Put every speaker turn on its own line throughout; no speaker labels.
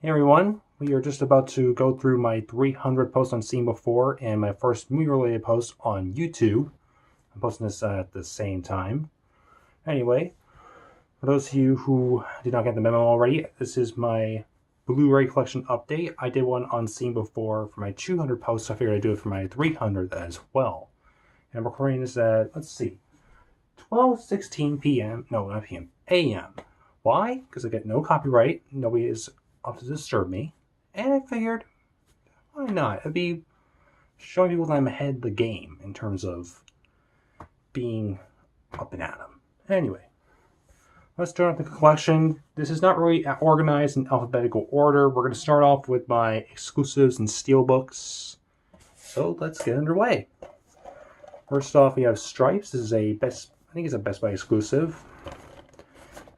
Hey everyone, we are just about to go through my 300 posts on Seen Before and my first movie-related post on YouTube. I'm posting this at the same time. Anyway, for those of you who did not get the memo already, this is my Blu-ray collection update. I did one on Seen Before for my 200 posts, so I figured I'd do it for my 300 as well. And I'm recording this at, let's see, 12:16 p.m. No, not p.m. a.m. Why? Because I get no copyright. Nobody is up to disturb me. And I figured, why not? It'd be showing people that I'm ahead of the game in terms of being up and at 'em. Anyway, let's start off the collection. This is not really organized in alphabetical order. We're going to start off with my exclusives and steelbooks. So let's get underway. First off, we have Stripes. This is I think it's a Best Buy exclusive.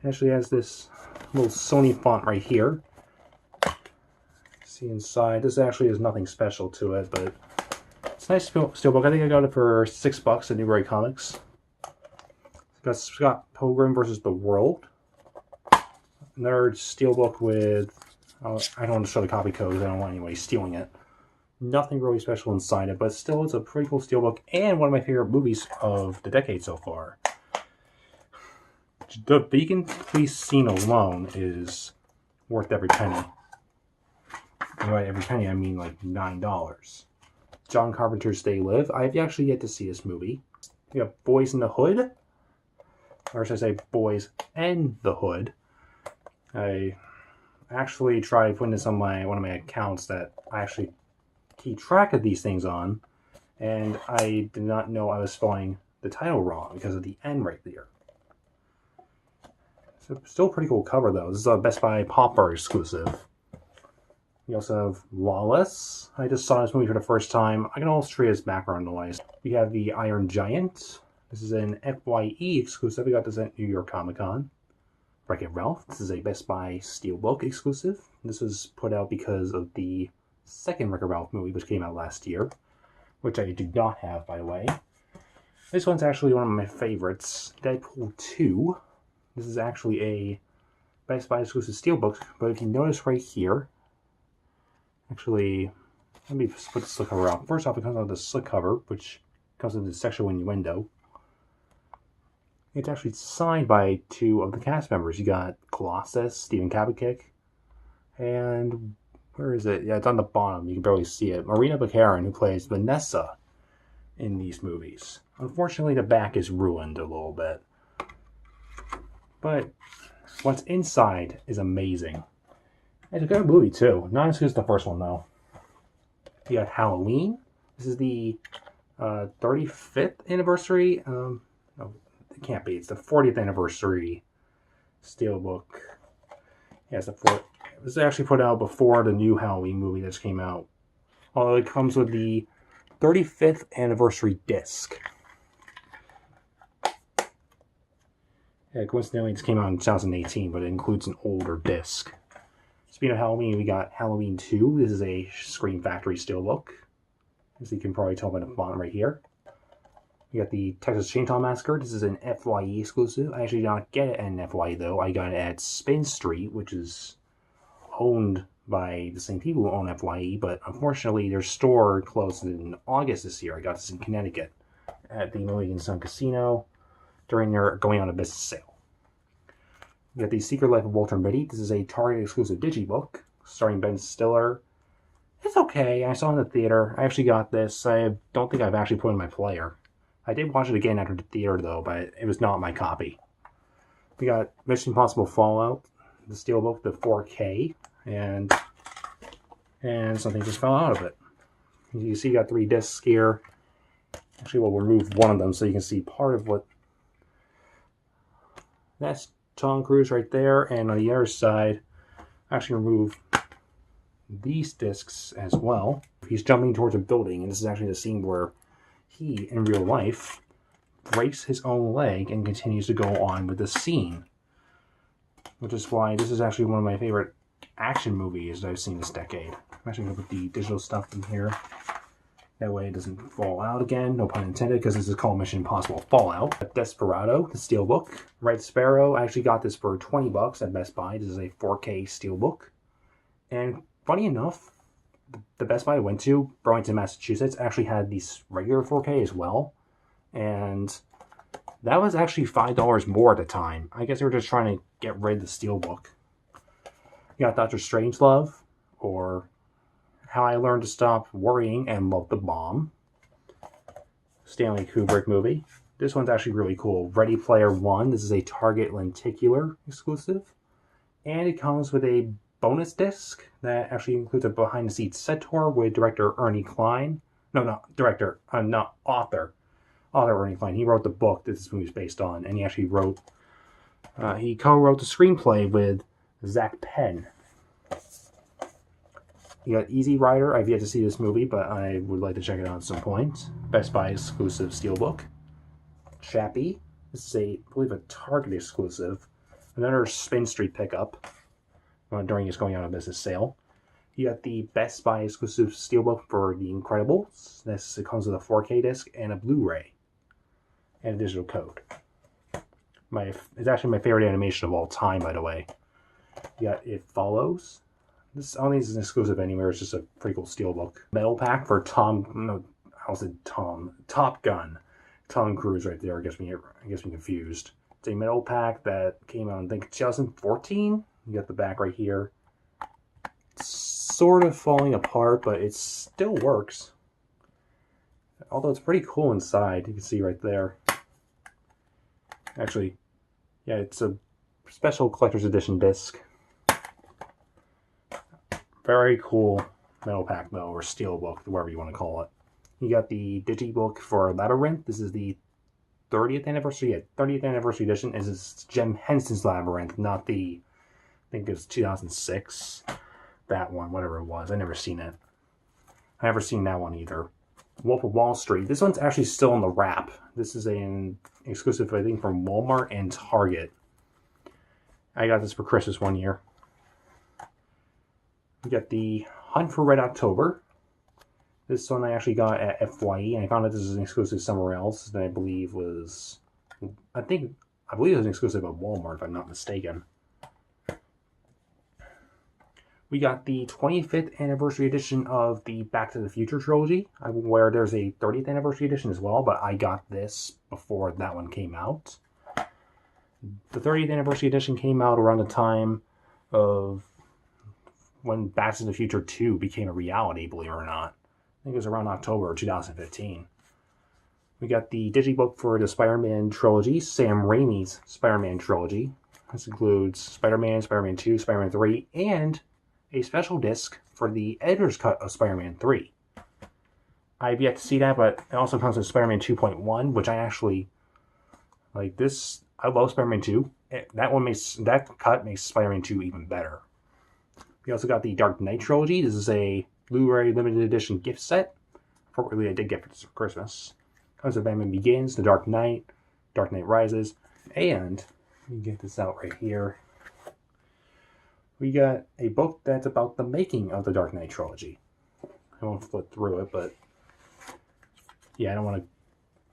It actually has this little Sony font right here. See inside, this actually has nothing special to it, but it's a nice steelbook. I think I got it for $6 at Newbury Comics. It's got Scott Pilgrim versus the World. Another steelbook with, I don't want to show the copy codes, I don't want anybody stealing it. Nothing really special inside it, but still it's a pretty cool steelbook and one of my favorite movies of the decade so far. The Vegan Police scene alone is worth every penny. And by every penny, I mean like $9. John Carpenter's They Live. I've actually yet to see this movie. We have Boys in the Hood. Or should I say Boys and the Hood. I actually tried putting this on one of my accounts that I actually keep track of these things on. And I did not know I was spelling the title wrong because of the N right there. So still a pretty cool cover though. This is a Best Buy Pop Art exclusive. We also have Lawless. I just saw this movie for the first time. I can almost treat it as background noise. We have The Iron Giant. This is an FYE exclusive. We got this at New York Comic Con. Wreck-It Ralph. This is a Best Buy Steelbook exclusive. This was put out because of the second Wreck-It Ralph movie, which came out last year, which I do not have, by the way. This one's actually one of my favorites. Deadpool 2. This is actually a Best Buy exclusive steelbook, but if you notice right here, actually, let me put the slipcover out. First off, it comes out with the slipcover, which comes with the sexual innuendo. It's actually signed by two of the cast members. You got Colossus, Stephen Kabakick, and where is it? Yeah, it's on the bottom. You can barely see it. Marina Baccarin, who plays Vanessa in these movies. Unfortunately, the back is ruined a little bit. But what's inside is amazing. It's a good movie too. Not as good as the first one though. You got Halloween. This is the 35th anniversary. No, it can't be. It's the 40th anniversary steelbook. Yeah, it's the 4th. It was actually put out before the new Halloween movie that came out. Although it comes with the 35th anniversary disc. Yeah, coincidentally, it came out in 2018, but it includes an older disc. Speaking of Halloween, we got Halloween 2. This is a Scream Factory steelbook, as you can probably tell by the font right here. We got the Texas Chainsaw Massacre. This is an FYE exclusive. I actually did not get it at an FYE though. I got it at Spin Street, which is owned by the same people who own FYE, but unfortunately their store closed in August this year. I got this in Connecticut at the Milligan Sun Casino during their going on a business sale. We got The Secret Life of Walter Mitty. This is a Target exclusive digibook starring Ben Stiller. It's okay. I saw it in the theater. I actually got this. I don't think I've actually put it in my player. I did watch it again after the theater though, but it was not my copy. We got Mission Impossible Fallout, the steelbook, the 4K, and something just fell out of it. You can see you got 3 discs here. Actually, we'll remove one of them so you can see part of what. That's Tom Cruise right there, and on the other side, actually remove these discs as well. He's jumping towards a building, and this is actually the scene where he, in real life, breaks his own leg and continues to go on with the scene. Which is why this is actually one of my favorite action movies that I've seen this decade. I'm actually going to put the digital stuff in here. That way it doesn't fall out again, no pun intended, because this is called Mission Impossible Fallout. Desperado, the steelbook. Red Sparrow, I actually got this for $20 at Best Buy. This is a 4K steelbook. And funny enough, the Best Buy I went to, Burlington, Massachusetts, actually had these regular 4K as well. And that was actually $5 more at the time. I guess they were just trying to get rid of the Steelbook. You got Dr. Strangelove, or How I Learned to Stop Worrying and Love the Bomb. Stanley Kubrick movie. This one's actually really cool. Ready Player One. This is a Target lenticular exclusive. And it comes with a bonus disc that actually includes a behind-the-scenes set tour with director Ernie Klein. No, not director. Not author. Author Ernie Klein. He wrote the book that this movie is based on. And he actually wrote... he co-wrote the screenplay with Zach Penn. You got Easy Rider. I've yet to see this movie, but I would like to check it out at some point. Best Buy exclusive Steelbook. Chappie. This is I believe, a Target exclusive. Another Spin Street pickup during its going out of business sale. You got the Best Buy exclusive Steelbook for The Incredibles. It comes with a 4K disc and a Blu-ray. And a digital code. It's actually my favorite animation of all time, by the way. You got It Follows. This, I don't think this is an exclusive anywhere. It's just a pretty cool Steelbook. Metal pack for Top Gun. Tom Cruise right there. I guess me confused. It's a metal pack that came out in, I think, 2014. You got the back right here. It's sort of falling apart, but it still works. Although it's pretty cool inside. You can see right there. Actually, yeah, it's a special collector's edition disc. Very cool metal pack, though, or Steelbook, whatever you want to call it. You got the digibook for Labyrinth. This is the 30th anniversary. Yeah, 30th anniversary edition. This is Jim Henson's Labyrinth, not the, I think it was 2006. That one, whatever it was. I never seen it. I never seen that one either. Wolf of Wall Street. This one's actually still in the wrap. This is an exclusive, I think, from Walmart and Target. I got this for Christmas one year. We got the Hunt for Red October. This one I actually got at FYE, and I found out this is an exclusive somewhere else that I believe was... I believe it was an exclusive at Walmart, if I'm not mistaken. We got the 25th anniversary edition of the Back to the Future trilogy, where there's a 30th anniversary edition as well, but I got this before that one came out. The 30th anniversary edition came out around the time of when Back to the Future 2 became a reality, believe it or not. I think it was around October 2015. We got the digibook for the Spider-Man trilogy, Sam Raimi's Spider-Man trilogy. This includes Spider-Man, Spider-Man 2, Spider-Man 3, and a special disc for the editor's cut of Spider-Man 3. I've yet to see that, but it also comes with Spider-Man 2.1, which I actually like. This, I love Spider-Man 2. That cut makes Spider-Man 2 even better. We also got the Dark Knight trilogy. This is a Blu-ray limited edition gift set. Appropriately, I did get this for Christmas. Comes with Batman Begins, The Dark Knight Rises, and let me get this out right here. We got a book that's about the making of the Dark Knight trilogy. I won't flip through it, but yeah, I don't want to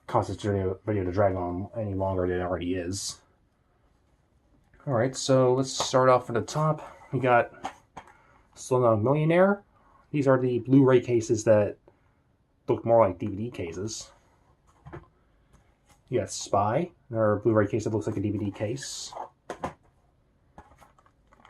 cause this video to drag on any longer than it already is. Alright, so let's start off at the top. We got Slumdog Millionaire. These are the Blu-ray cases that look more like DVD cases. You got Spy, another Blu-ray case that looks like a DVD case.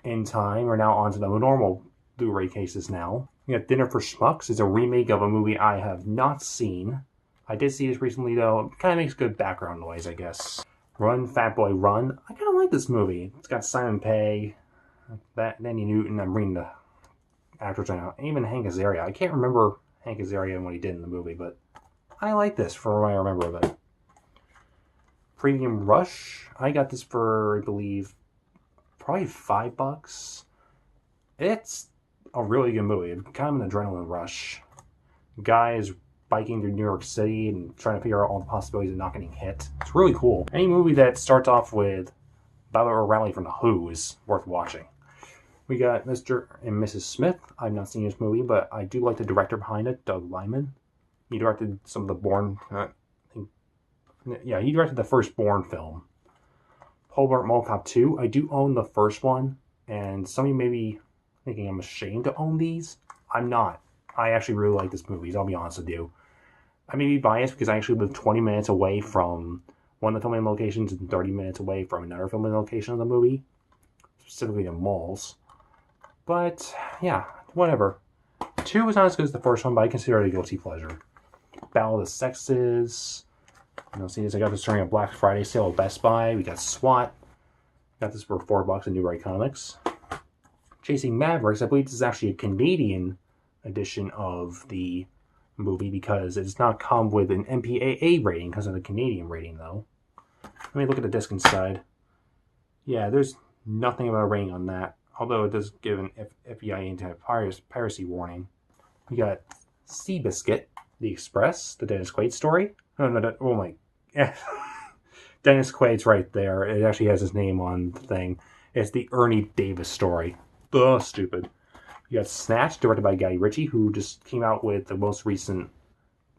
In Time, we're now onto the normal Blu-ray cases now. You got Dinner for Schmucks. It's a remake of a movie I have not seen. I did see this recently, though. It kind of makes good background noise, I guess. Run, Fat Boy, Run. I kind of like this movie. It's got Simon Pegg, Danny Newton. I'm reading the actors right now. Even Hank Azaria. I can't remember Hank Azaria and what he did in the movie, but I like this for what I remember of it. Premium Rush. I got this for, I believe, probably $5. It's a really good movie. It's kind of an adrenaline rush. Guy is biking through New York City and trying to figure out all the possibilities of not getting hit. It's really cool. Any movie that starts off with Baba O'Reilly from The Who is worth watching. We got Mr. and Mrs. Smith. I've not seen this movie, but I do like the director behind it, Doug Liman. He directed some of the Bourne... he directed the first Bourne film. Hobart Mall Cop 2. I do own the first one, and some of you maybe... thinking I'm ashamed to own these. I'm not. I actually really like this movie, I'll be honest with you. I may be biased because I actually live 20 minutes away from one of the filming locations and 30 minutes away from another filming location of the movie, specifically the malls. But, yeah, whatever. 2 was not as good as the first one, but I consider it a guilty pleasure. Battle of the Sexes. Seeing as I got this during a Black Friday sale at Best Buy. We got SWAT. Got this for $4 at New Right Comics. Chasing Mavericks. I believe this is actually a Canadian edition of the movie because it does not come with an MPAA rating because of the Canadian rating, though. Let me look at the disc inside. Yeah, there's nothing about a rating on that, although it does give an FBI anti-piracy warning. We got Seabiscuit, The Express, the Dennis Quaid story. Oh my. Dennis Quaid's right there. It actually has his name on the thing. It's the Ernie Davis story. Ugh, stupid. You got Snatch, directed by Guy Ritchie, who just came out with the most recent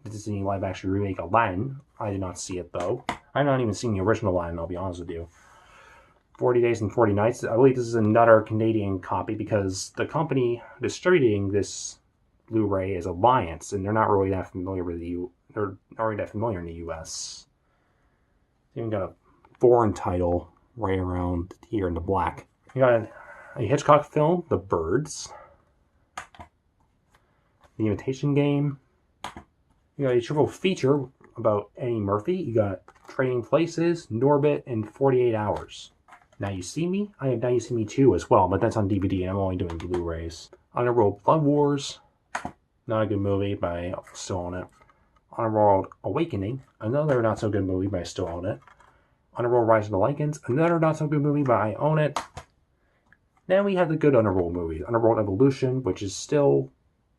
Disney live-action remake, Aladdin. I did not see it, though. I've not even seen the original Aladdin, I'll be honest with you. 40 Days and 40 Nights. I believe this is another Canadian copy because the company distributing this Blu-ray is Alliance, and they're not really that familiar with they're not really that familiar in the U.S. Even got a foreign title right around here in the black. You got a Hitchcock film, The Birds. The Imitation Game. You got a triple feature about Eddie Murphy. You got Trading Places, Norbit, and 48 Hours. Now You See Me. I have Now You See Me 2 as well, but that's on DVD, and I'm only doing Blu-rays. Underworld Blood Wars. Not a good movie, but I still own it. Underworld Awakening. Another not-so-good movie, but I still own it. Underworld Rise of the Lycans. Another not-so-good movie, but I own it. Then we have the good Underworld movies. Underworld Evolution, which is still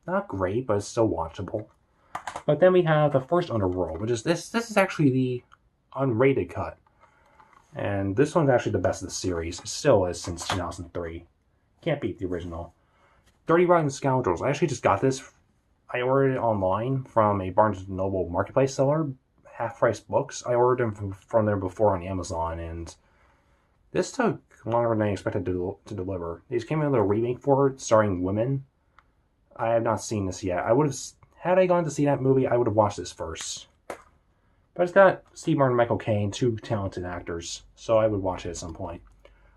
not great, but it's still watchable. But then we have the first Underworld, which is this. This is actually the unrated cut. And this one's actually the best of the series. It still is since 2003. Can't beat the original. 30 Rotten Scoundrels. I actually just got this. I ordered it online from a Barnes & Noble marketplace seller. Half-price books. I ordered them from there before on Amazon, and this took longer than I expected to deliver. They just came out with a remake for it, starring women. I have not seen this yet. Had I gone to see that movie, I would have watched this first. But it's got Steve Martin and Michael Caine, 2 talented actors, so I would watch it at some point.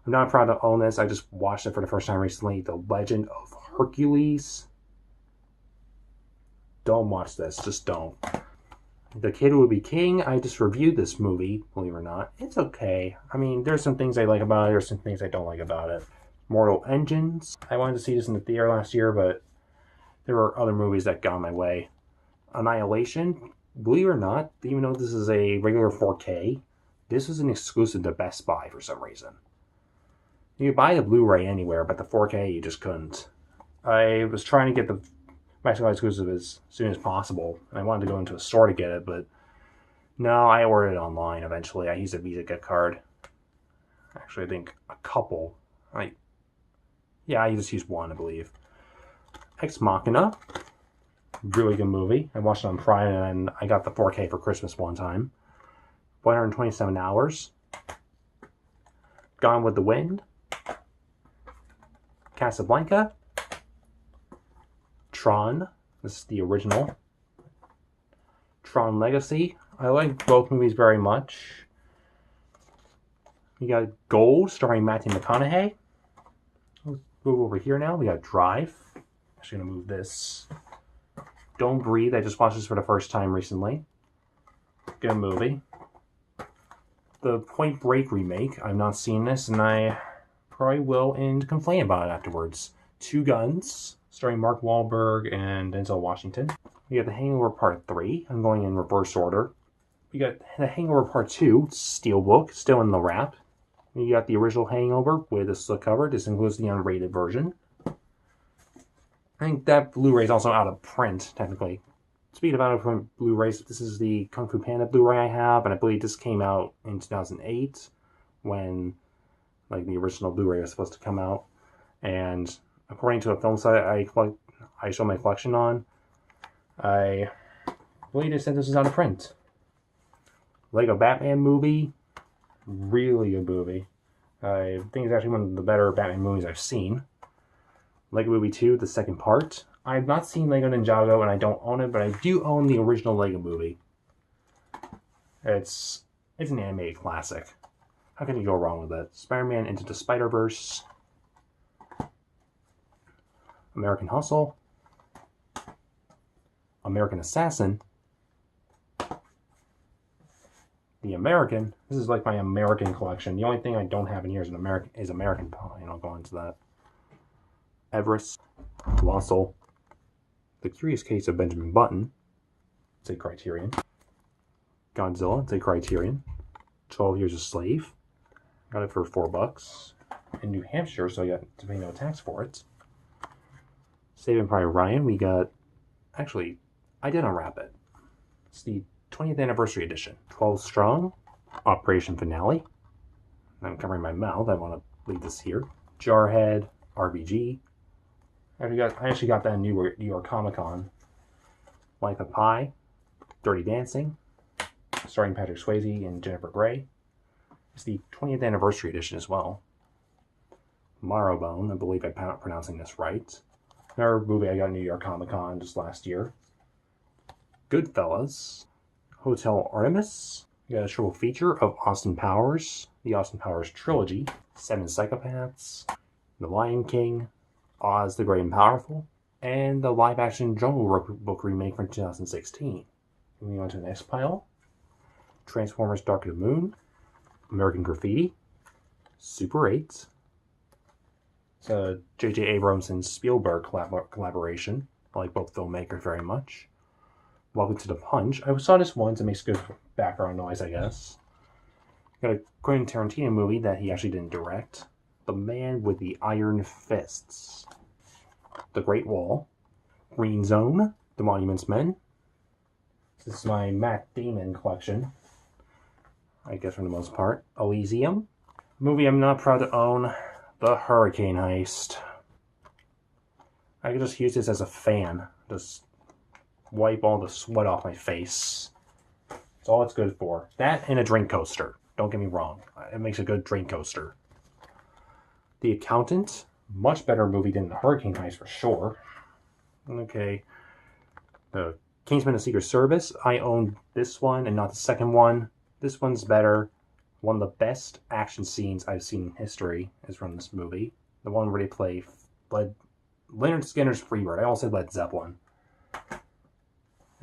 I'm not proud to own this. I just watched it for the first time recently. The Legend of Hercules. Don't watch this. Just don't. The Kid Who Would Be King. I just reviewed this movie, believe it or not. It's okay. I mean, there's some things I like about it. There's some things I don't like about it. Mortal Engines. I wanted to see this in the theater last year, but there were other movies that got in my way. Annihilation. Believe it or not, even though this is a regular 4K, this was an exclusive to Best Buy for some reason. You could buy the Blu-ray anywhere, but the 4K you just couldn't. I was trying to get the Mexico exclusive as soon as possible, and I wanted to go into a store to get it, but no, I ordered it online eventually. I used a Visa gift card. Actually, I think a couple. I just used one, I believe. Ex Machina. Really good movie. I watched it on Prime, and I got the 4K for Christmas one time. 127 Hours. Gone with the Wind. Casablanca. Tron. This is the original. Tron Legacy. I like both movies very much. We got Gold, starring Matthew McConaughey. Let's move over here now. We got Drive. Actually going to move this. Don't Breathe. I just watched this for the first time recently. Good movie. The Point Break remake. I've not seen this, and I probably will and complain about it afterwards. Two Guns, starring Mark Wahlberg and Denzel Washington. We got The Hangover Part 3. I'm going in reverse order. We got The Hangover Part 2, Steelbook, still in the wrap. You got the original Hangover with a slipcover. This includes the unrated version. I think that Blu-ray is also out of print, technically. Speaking of out of print Blu-rays, this is the Kung Fu Panda Blu-ray I have, and I believe this came out in 2008 when the original Blu-ray was supposed to come out. And according to a film site I show my collection on, I believe they said this is out of print. Lego Batman movie, really good movie. I think it's actually one of the better Batman movies I've seen. Lego Movie 2, the second part. I have not seen Lego Ninjago and I don't own it, but I do own the original Lego Movie. It's an animated classic. How can you go wrong with it? Spider-Man Into the Spider-Verse. American Hustle. American Assassin. The American. This is like my American collection. The only thing I don't have in here is American Pie, and I'll go into that. Everest. Colossal. The Curious Case of Benjamin Button. It's a Criterion. Godzilla. It's a Criterion. 12 Years a Slave. Got it for $4 in New Hampshire, so I got to pay no tax for it. Saving Private Ryan, we got... Actually, I did unwrap it. It's the 20th Anniversary Edition. 12 Strong. Operation Finale. I'm covering my mouth. I want to leave this here. Jarhead. RBG. I actually got that in New York Comic Con. Life of Pi. Dirty Dancing. Starring Patrick Swayze and Jennifer Grey. It's the 20th Anniversary Edition as well. Marrowbone, I believe I'm pronouncing this right. Another movie I got in New York Comic Con just last year. Goodfellas. Hotel Artemis. We got a triple feature of Austin Powers. The Austin Powers trilogy. Seven Psychopaths. The Lion King. Oz the Great and Powerful. And the live-action Jungle Book remake from 2016. Moving on to the next pile. Transformers Dark of the Moon. American Graffiti. Super 8. It's a J.J. Abrams and Spielberg collaboration. I like both filmmakers very much. Welcome to the Punch. I saw this once. It makes good background noise, I guess. Got a Quentin Tarantino movie that he actually didn't direct. The Man with the Iron Fists. The Great Wall. Green Zone. The Monuments Men. This is my Matt Damon collection, I guess for the most part. Elysium. Movie I'm not proud to own. The Hurricane Heist. I could just use this as a fan. Just wipe all the sweat off my face. That's all it's good for. That and a drink coaster. Don't get me wrong. It makes a good drink coaster. The Accountant. Much better movie than The Hurricane Heist for sure. Okay. The Kingsman: The Secret Service. I own this one and not the second one. This one's better. One of the best action scenes I've seen in history is from this movie. The one where they play Leonard Skinner's Freebird. I almost said Led Zeppelin.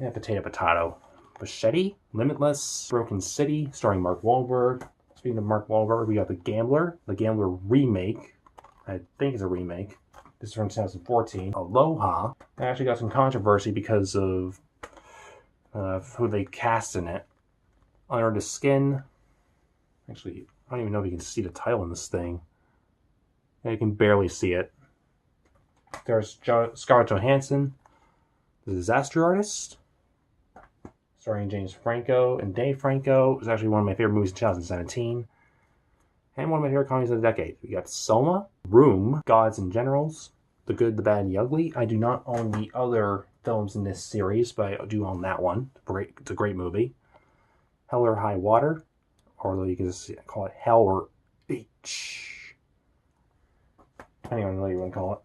Yeah, potato. Machete. Limitless. Broken City, starring Mark Wahlberg. Speaking of Mark Wahlberg, we got The Gambler. The Gambler remake. I think it's a remake. This is from 2014. Aloha. I actually got some controversy because of who they cast in it. Under the Skin. Actually, I don't even know if you can see the title in this thing. Yeah, you can barely see it. There's Scarlett Johansson. The Disaster Artist. Starring James Franco and Dave Franco. It was actually one of my favorite movies in 2017. And one of my favorite comedies of the decade. We got Soma, Room, Gods and Generals, The Good, the Bad, and the Ugly. I do not own the other films in this series, but I do own that one. It's a great movie. Hell or High Water, or you can just call it Hell or H. Depending on what you want to call it.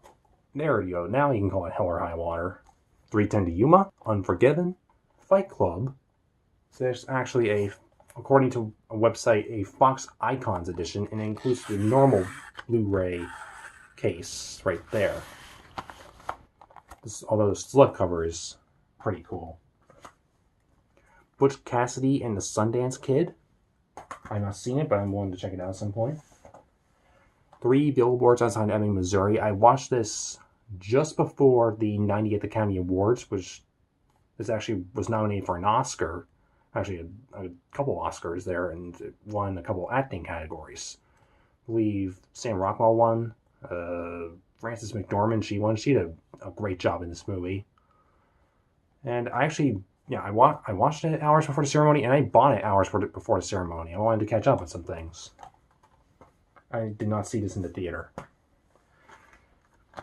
There you go. Now you can call it Hell or High Water. 310 to Yuma, Unforgiven, Fight Club. So there's actually according to a website, a Fox Icons edition, and it includes the normal Blu-ray case right there. Although the slipcover is pretty cool. Butch Cassidy and the Sundance Kid. I've not seen it, but I'm willing to check it out at some point. 3 Billboards Outside Ebbing, Missouri. I watched this just before the 90th Academy Awards, which this actually was nominated for an Oscar. Actually, a couple Oscars there, and it won a couple acting categories. I believe Sam Rockwell won. Frances McDormand, she won. She did a great job in this movie. And I actually, I watched it hours before the ceremony, and I bought it hours before the ceremony. I wanted to catch up on some things. I did not see this in the theater.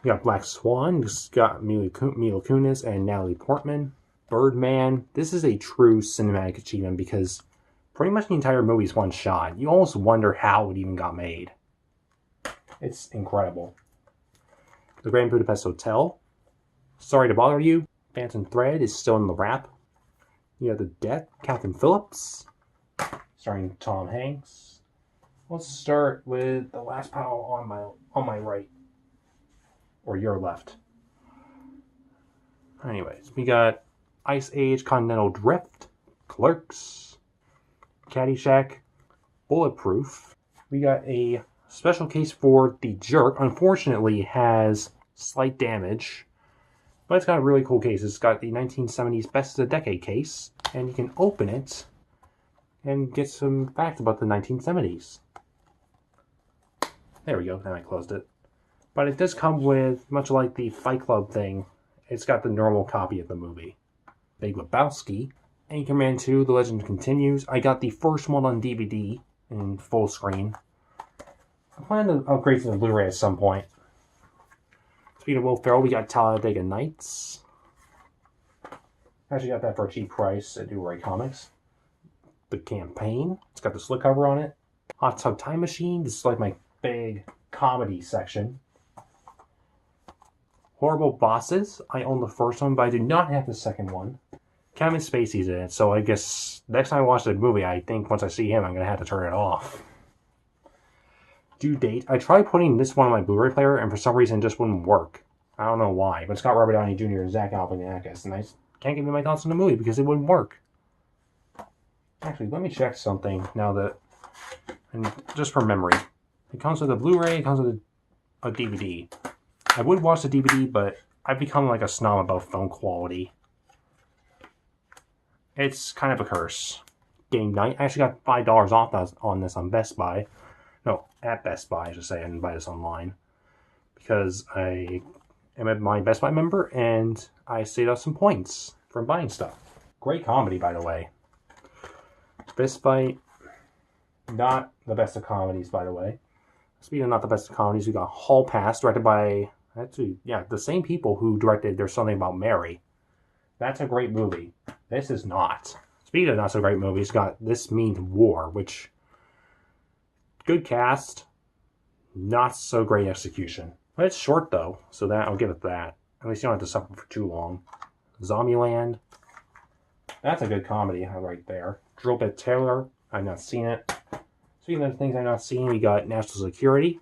We got Black Swan. This got Mila Kunis and Natalie Portman. Birdman. This is a true cinematic achievement because pretty much the entire movie is one shot. You almost wonder how it even got made. It's incredible. The Grand Budapest Hotel. Sorry to Bother You. Phantom Thread is still in the wrap. You have The Death, Captain Phillips, starring Tom Hanks. Let's start with The Last Pal on my right. Or your left. Anyways, we got Ice Age Continental Drift, Clerks, Caddyshack, Bulletproof. We got a special case for The Jerk. Unfortunately, has slight damage, but it's got a really cool case. It's got the 1970s Best of the Decade case, and you can open it and get some facts about the 1970s. There we go, now I closed it. But it does come with, much like the Fight Club thing, it's got the normal copy of the movie. Big Lebowski, Anchorman 2, The Legend Continues. I got the first one on DVD in full screen. I plan to upgrade to the Blu-ray at some point. Speaking of Will Ferrell, we got Talladega Nights. Actually got that for a cheap price at Blu-ray Comics. The Campaign. It's got the slipcover on it. Hot Tub Time Machine. This is like my big comedy section. Horrible Bosses. I own the first one, but I do not have the second one. Kevin Spacey's in it, so I guess next time I watch the movie, I think once I see him, I'm going to have to turn it off. Due Date. I tried putting this one on my Blu-ray player, and for some reason it just wouldn't work. I don't know why, but it's got Robert Downey Jr. and Zach Galifianakis, and I can't give you my thoughts on the movie because it wouldn't work. Actually, let me check something now that, and just from memory. It comes with a Blu-ray, it comes with a DVD. I would watch the DVD, but I've become like a snob about film quality. It's kind of a curse. Game night. I actually got $5 off on this on Best Buy. No, at Best Buy, I should say. I didn't buy this online. Because I am my Best Buy member, and I saved up some points from buying stuff. Great comedy, by the way. Fist Fight. Not the best of comedies, by the way. Speaking of not the best of comedies, we got Hall Pass, directed by, actually, yeah, the same people who directed There's Something About Mary. That's a great movie. This is not. Speaking of not so great movies, got This Means War, which, good cast, not so great execution. But it's short though, so that I'll give it that. At least you don't have to suffer for too long. Zombieland. That's a good comedy right there. Drill Bit Taylor. I've not seen it. Speaking of things I've not seen, we got National Security.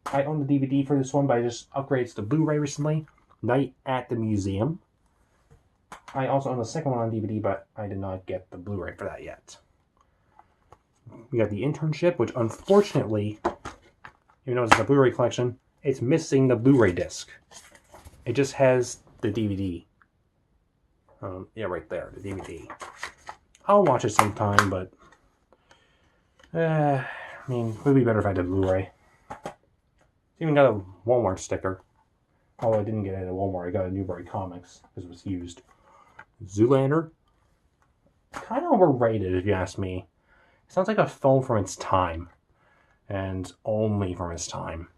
I own the DVD for this one, but I just upgraded to Blu-ray recently. Night at the Museum. I also own the second one on DVD, but I did not get the Blu-ray for that yet. We got The Internship, which unfortunately, even though it's a Blu-ray collection, it's missing the Blu-ray disc. It just has the DVD. Yeah, right there, the DVD. I'll watch it sometime, but I mean, it would be better if I did Blu-ray. It's even got a Walmart sticker. Although I didn't get it at Walmart, I got it at Newbury Comics because it was used. Zoolander. Kind of overrated, if you ask me. It sounds like a film from its time. And only from its time.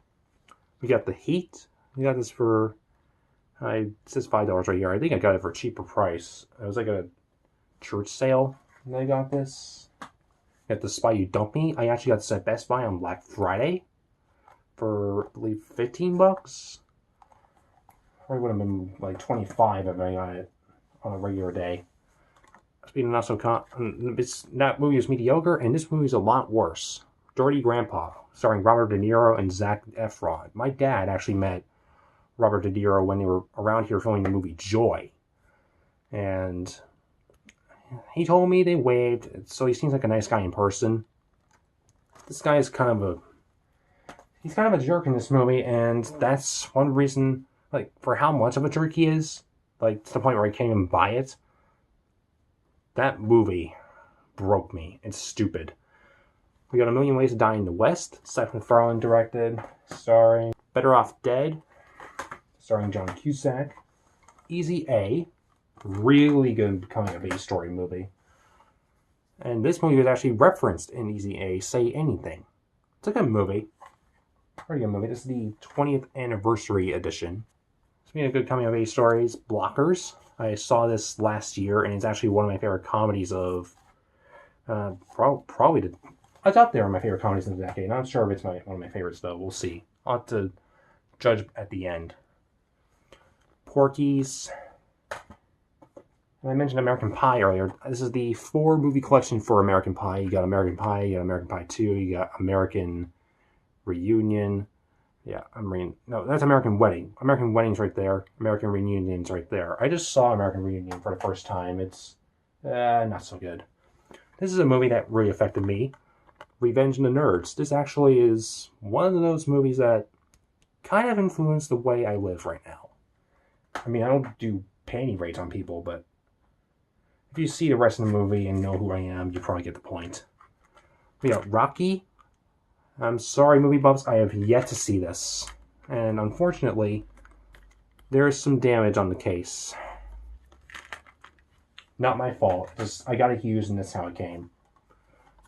We got The Heat. We got this for, it says $5 right here. I think I got it for a cheaper price. It was like a church sale. And I got this. Got The Spy You Dumped Me. I actually got this at Best Buy on Black Friday. For, I believe, $15. Probably would have been like 25 if I got it on a regular day. Speaking of not so that movie is mediocre, and this movie is a lot worse. Dirty Grandpa, starring Robert De Niro and Zac Efron. My dad actually met Robert De Niro when they were around here filming the movie Joy. And he told me they waved, so he seems like a nice guy in person. This guy is kind of a jerk in this movie, and that's one reason, like, for how much of a jerk he is, like, to the point where I can't even buy it. That movie broke me. It's stupid. We got A Million Ways to Die in the West, Seth MacFarlane directed, starring Better Off Dead, starring John Cusack. Easy A, really good coming-of-age story movie. And this movie was actually referenced in Easy A, Say Anything. It's a good movie. Pretty good movie. This is the 20th anniversary edition. Speaking of good coming-of-age stories, Blockers. I saw this last year, and it's actually one of my favorite comedies of... probably it's up there on my favorite comedies of the decade. Not sure if it's one of my favorites, though. We'll see. I'll have to judge at the end. Porky's. And I mentioned American Pie earlier. This is the 4-movie collection for American Pie. You got American Pie, you got American Pie 2, you got American Reunion. Yeah, no, that's American Wedding. American Wedding's right there. American Reunion's right there. I just saw American Reunion for the first time. It's not so good. This is a movie that really affected me. Revenge of the Nerds. This actually is one of those movies that kind of influenced the way I live right now. I mean, I don't do panty raids on people, but if you see the rest of the movie and know who I am, you probably get the point. We got Rocky. I'm sorry, movie buffs, I have yet to see this. And unfortunately, there is some damage on the case. Not my fault. I got it used and that's how it came.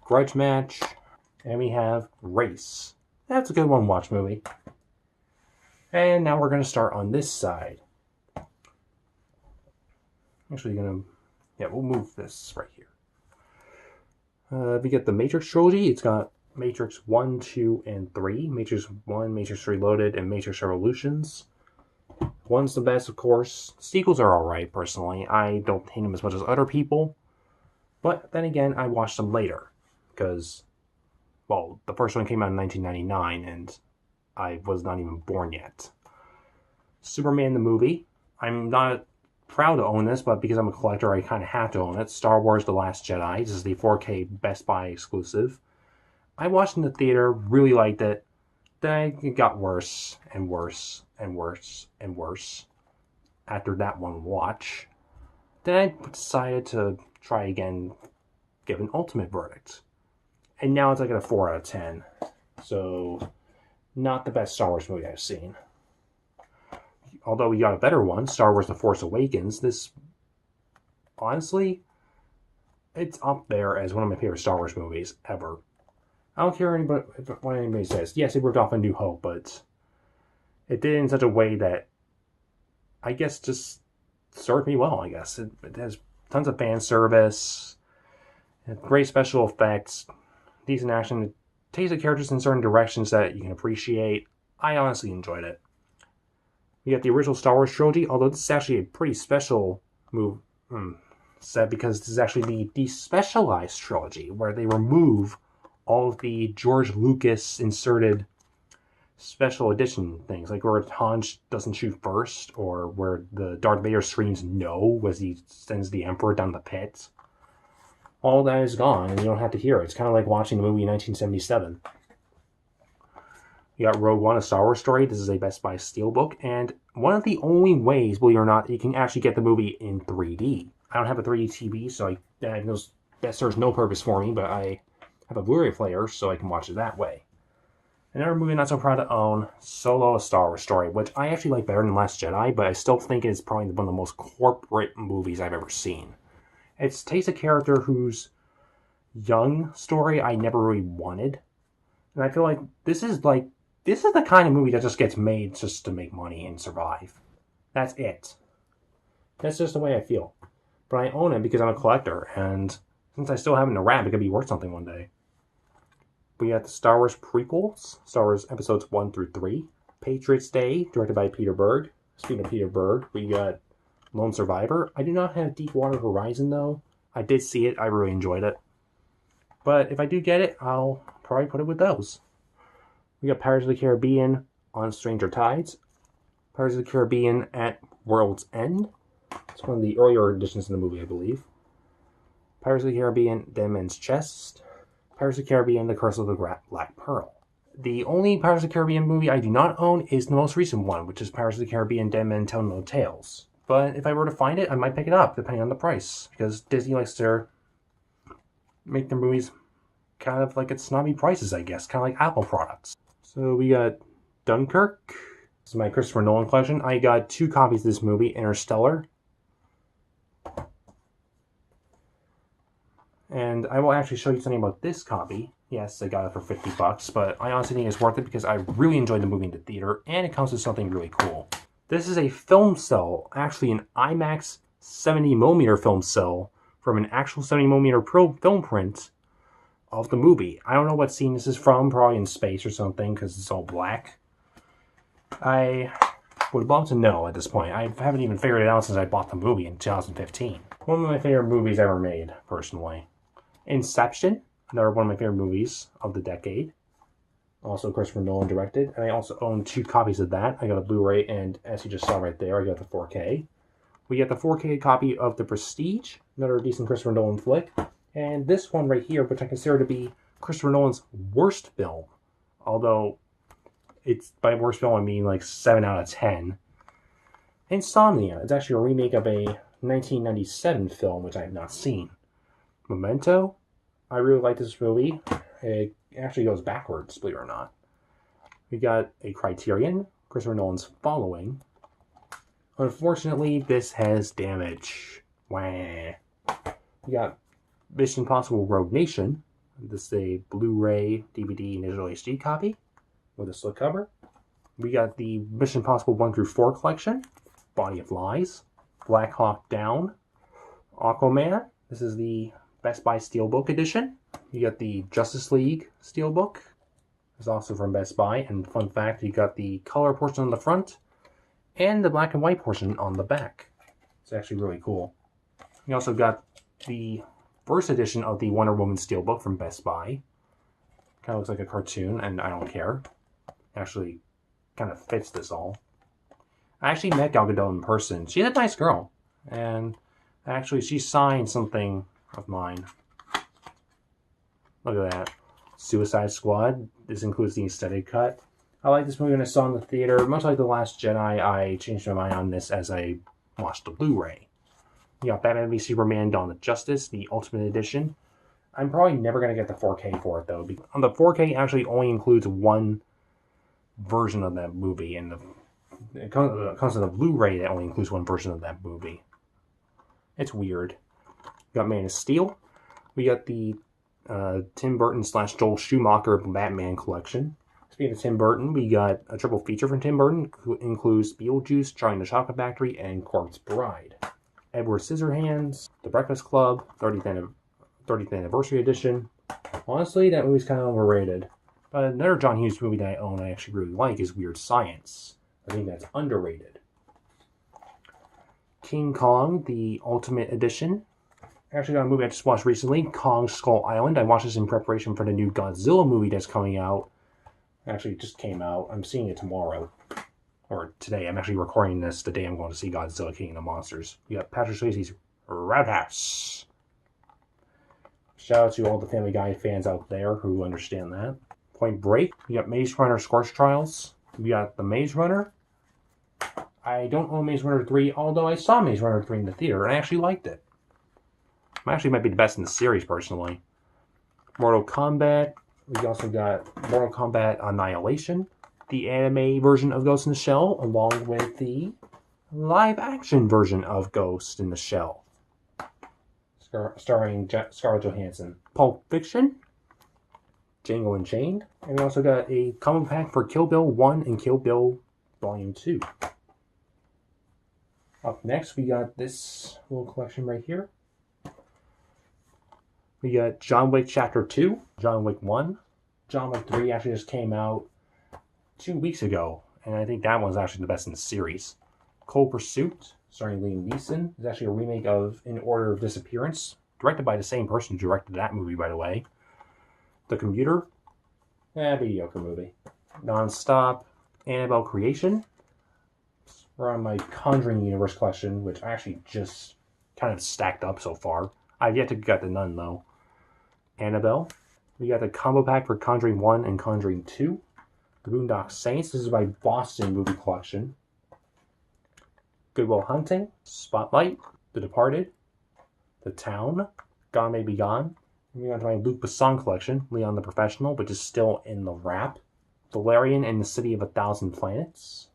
Grudge Match. And we have Race. That's a good one-watch movie. And now we're going to start on this side. Actually, we'll move this right here. We get the Matrix trilogy. It's got Matrix 1, 2, and 3. Matrix 1, Matrix Reloaded, and Matrix Revolutions. One's the best, of course. The sequels are alright, personally. I don't hate them as much as other people. But then again, I watched them later. Because, well, the first one came out in 1999, and I was not even born yet. Superman the movie. I'm not proud to own this, but because I'm a collector, I kind of have to own it. Star Wars The Last Jedi. This is the 4K Best Buy exclusive. I watched it in the theater, really liked it. Then it got worse and worse and worse and worse after that one watch. Then I decided to try again, give an ultimate verdict. And now it's like a 4 out of 10. So, not the best Star Wars movie I've seen. Although we got a better one, Star Wars The Force Awakens. This, honestly, it's up there as one of my favorite Star Wars movies ever. I don't care what anybody says. Yes, it ripped off A New Hope, but it did it in such a way that I guess just served me well, I guess. It has tons of fan service, great special effects, decent action. It takes the characters in certain directions that you can appreciate. I honestly enjoyed it. We got the original Star Wars trilogy, although this is actually a pretty special set because this is actually the despecialized trilogy, where they remove all of the George Lucas inserted special edition things, like where Han doesn't shoot first, or where the Darth Vader screams no as he sends the Emperor down the pit. All that is gone, and you don't have to hear it. It's kind of like watching the movie in 1977. You got Rogue One, A Star Wars Story. This is a Best Buy Steelbook, and one of the only ways, believe it or not, you can actually get the movie in 3D. I don't have a 3D TV, so that serves no purpose for me, but I have a Blu-ray player, so I can watch it that way. Another movie I'm not so proud to own, Solo, A Star Wars Story, which I actually like better than Last Jedi, but I still think it's probably one of the most corporate movies I've ever seen. It takes a character whose young story I never really wanted, and I feel like this is the kind of movie that just gets made just to make money and survive. That's it. That's just the way I feel. But I own it because I'm a collector, and since I still haven't a wrap, it could be worth something one day. We got the Star Wars prequels, Star Wars Episodes 1 through 3. Patriots Day, directed by Peter Berg. Speaking of Peter Berg, we got Lone Survivor. I do not have Deepwater Horizon, though. I did see it. I really enjoyed it. But if I do get it, I'll probably put it with those. We got Pirates of the Caribbean on Stranger Tides. Pirates of the Caribbean at World's End. It's one of the earlier editions in the movie, I believe. Pirates of the Caribbean, Dead Man's Chest. Pirates of the Caribbean, The Curse of the Black Pearl. The only Pirates of the Caribbean movie I do not own is the most recent one, which is Pirates of the Caribbean, Dead Men Tell No Tales. But if I were to find it, I might pick it up, depending on the price. Because Disney likes to make their movies kind of like at snobby prices, I guess. Kind of like Apple products. So we got Dunkirk. This is my Christopher Nolan collection. I got 2 copies of this movie, Interstellar. And I will actually show you something about this copy. Yes, I got it for $50, but I honestly think it's worth it because I really enjoyed the movie in the theater, and it comes with something really cool. This is a film cell, actually an IMAX 70mm film cell from an actual 70mm film print of the movie. I don't know what scene this is from, probably in space or something, because it's all black. I Would love to know at this point. I haven't even figured it out since I bought the movie in 2015. One of my favorite movies ever made, personally. Inception, another one of my favorite movies of the decade. Also Christopher Nolan directed. And I also own 2 copies of that. I got a Blu-ray, and as you just saw right there, I got the 4K. We got the 4K copy of The Prestige, another decent Christopher Nolan flick. And this one right here, which I consider to be Christopher Nolan's worst film. Although, it's by worst film I mean like 7 out of 10. Insomnia. It's actually a remake of a 1997 film, which I have not seen. Memento. I really like this movie. It actually goes backwards, believe it or not. We got a Criterion, Christopher Nolan's following. Unfortunately, this has damage. Wah. We got Mission Impossible Rogue Nation. This is a Blu-ray, DVD, and digital HD copy with a slipcover. We got the Mission Impossible 1 through 4 collection, Body of Lies, Black Hawk Down, Aquaman. This is the Best Buy Steelbook edition. You got the Justice League Steelbook. It's also from Best Buy. And fun fact, you got the color portion on the front and the black and white portion on the back. It's actually really cool. You also got the first edition of the Wonder Woman Steelbook from Best Buy. Kind of looks like a cartoon, and I don't care. Actually, kind of fits this all. I actually met Gal Gadot in person. She's a nice girl. And actually, she signed something of mine. Look at that. Suicide Squad. This includes the extended cut. I like this movie when I saw it in the theater. Much like The Last Jedi, I changed my mind on this as I watched the Blu-ray. You got Batman v Superman Dawn of Justice, the Ultimate Edition. I'm probably never going to get the 4K for it, though. Because the 4K actually only includes one version of that movie. And it comes to the Blu-ray that only includes one version of that movie. It's weird. We got Man of Steel. We got the Tim Burton / Joel Schumacher Batman collection. Speaking of Tim Burton, we got a triple feature from Tim Burton. Includes Beetlejuice, Charlie and the Chocolate Factory, and Corpse Bride. Edward Scissorhands, The Breakfast Club, 30th Anniversary Edition. Honestly, that movie's kind of overrated. But another John Hughes movie that I own I actually really like is Weird Science. I think that's underrated. King Kong, the Ultimate Edition. I actually got a movie I just watched recently, Kong Skull Island. I watched this in preparation for the new Godzilla movie that's coming out. Actually, it just came out. I'm seeing it tomorrow. Or today. I'm actually recording this the day I'm going to see Godzilla King of the Monsters. You got Patrick Swayze's Roadhouse. Shout out to all the Family Guy fans out there who understand that. Point Break. You got Maze Runner Scorch Trials. We got The Maze Runner. I don't own Maze Runner 3, although I saw Maze Runner 3 in the theater and I actually liked it. It actually might be the best in the series, personally. Mortal Kombat. We also got Mortal Kombat Annihilation, the anime version of Ghost in the Shell, along with the live-action version of Ghost in the Shell, starring Scarlett Johansson. Pulp Fiction, Django Unchained, and we also got a combo pack for Kill Bill 1 and Kill Bill Volume 2. Up next, we got this little collection right here. We got John Wick Chapter 2, John Wick 1. John Wick 3 actually just came out 2 weeks ago, and I think that one's actually the best in the series. Cold Pursuit, starring Liam Neeson, is actually a remake of In Order of Disappearance, directed by the same person who directed that movie, by the way. The Commuter, mediocre movie. Non-Stop, Annabelle Creation. We're on my Conjuring Universe collection, which I actually just kind of stacked up so far. I've yet to get the Nun, though. Annabelle. We got the combo pack for Conjuring 1 and Conjuring 2. The Boondock Saints. This is my Boston movie collection. Good Will Hunting. Spotlight. The Departed. The Town. Gone May Be Gone. Moving on to my Luc Besson collection. Leon the Professional, which is still in the wrap. Valerian and the City of a Thousand Planets.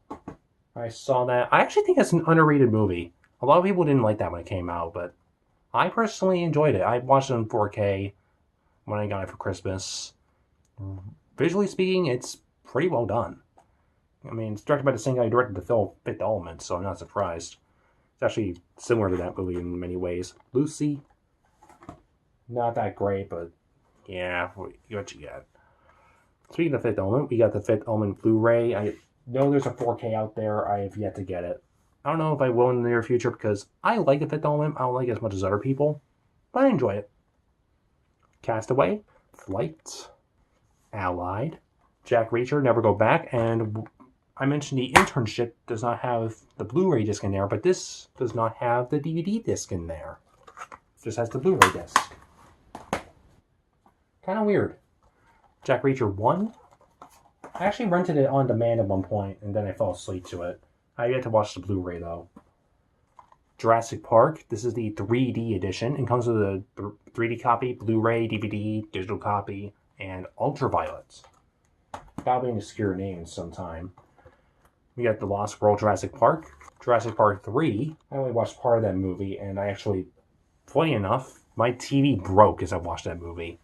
I saw that. I actually think that's an underrated movie. A lot of people didn't like that when it came out, but I personally enjoyed it. I watched it in 4K when I got it for Christmas. Visually speaking, it's pretty well done. I mean, it's directed by the same guy who directed the film Fifth Element, so I'm not surprised. It's actually similar to that movie in many ways. Lucy, not that great, but yeah, what you got. Speaking of Fifth Element, we got the Fifth Element Blu-ray. know there's a 4K out there. I have yet to get it. I don't know if I will in the near future because I like the Fifth Element. I don't like it as much as other people, but I enjoy it. Castaway, Flight, Allied, Jack Reacher, Never Go Back, and I mentioned the Internship does not have the Blu-ray disc in there, but this does not have the DVD disc in there. It just has the Blu-ray disc. Kind of weird. Jack Reacher 1. I actually rented it on demand at one point, and then I fell asleep to it. I had to watch the Blu-ray, though. Jurassic Park. This is the 3D edition. It comes with a 3D copy, Blu-ray, DVD, digital copy, and Ultraviolet. That'll be an obscure name sometime. We got The Lost World Jurassic Park. Jurassic Park 3. I only watched part of that movie, and I actually, funny enough, my TV broke as I watched that movie.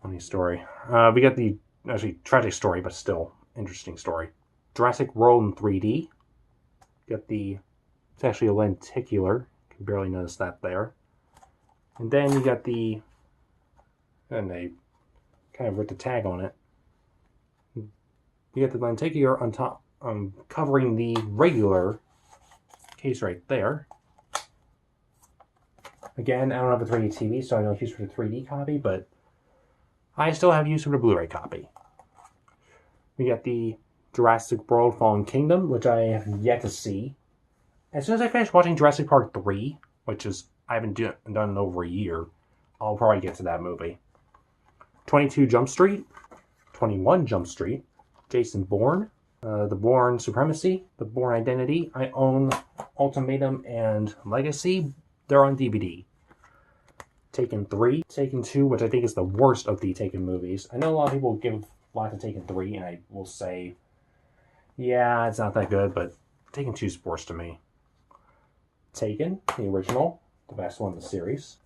Funny story. We got the, actually, tragic story, but still, interesting story. Jurassic World in 3D. Got the, it's actually a lenticular. You can barely notice that there. And then you got the, and they kind of ripped the tag on it. You got the lenticular on top, covering the regular case right there. Again, I don't have a 3D TV, so I don't use for the 3D copy, but I still have use for the Blu-ray copy. We got the Jurassic World Fallen Kingdom, which I have yet to see. As soon as I finish watching Jurassic Park 3, which is I haven't done in over a year, I'll probably get to that movie. 22 Jump Street, 21 Jump Street, Jason Bourne, The Bourne Supremacy, The Bourne Identity. I own Ultimatum and Legacy. They're on DVD. Taken 3, Taken 2, which I think is the worst of the Taken movies. I know a lot of people give a lot to Taken 3, and I will say, yeah, it's not that good, but Taken 2 is worse to me. Taken, the original, the best one in the series.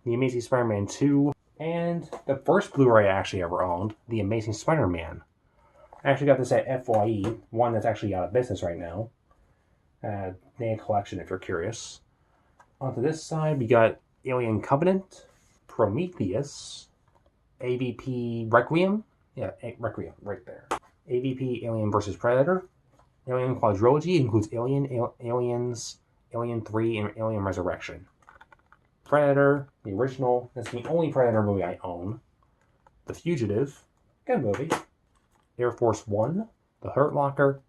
The Amazing Spider-Man 2, and the first Blu-ray I actually ever owned, The Amazing Spider-Man. I actually got this at FYE, one that's actually out of business right now. Name collection if you're curious. Onto this side, we got Alien Covenant, Prometheus, AVP Requiem. Yeah, Requiem, right there. AVP Alien vs. Predator. Alien Quadrilogy includes Aliens, Alien 3, and Alien Resurrection. Predator, the original. That's the only Predator movie I own. The Fugitive, good movie. Air Force 1, The Hurt Locker,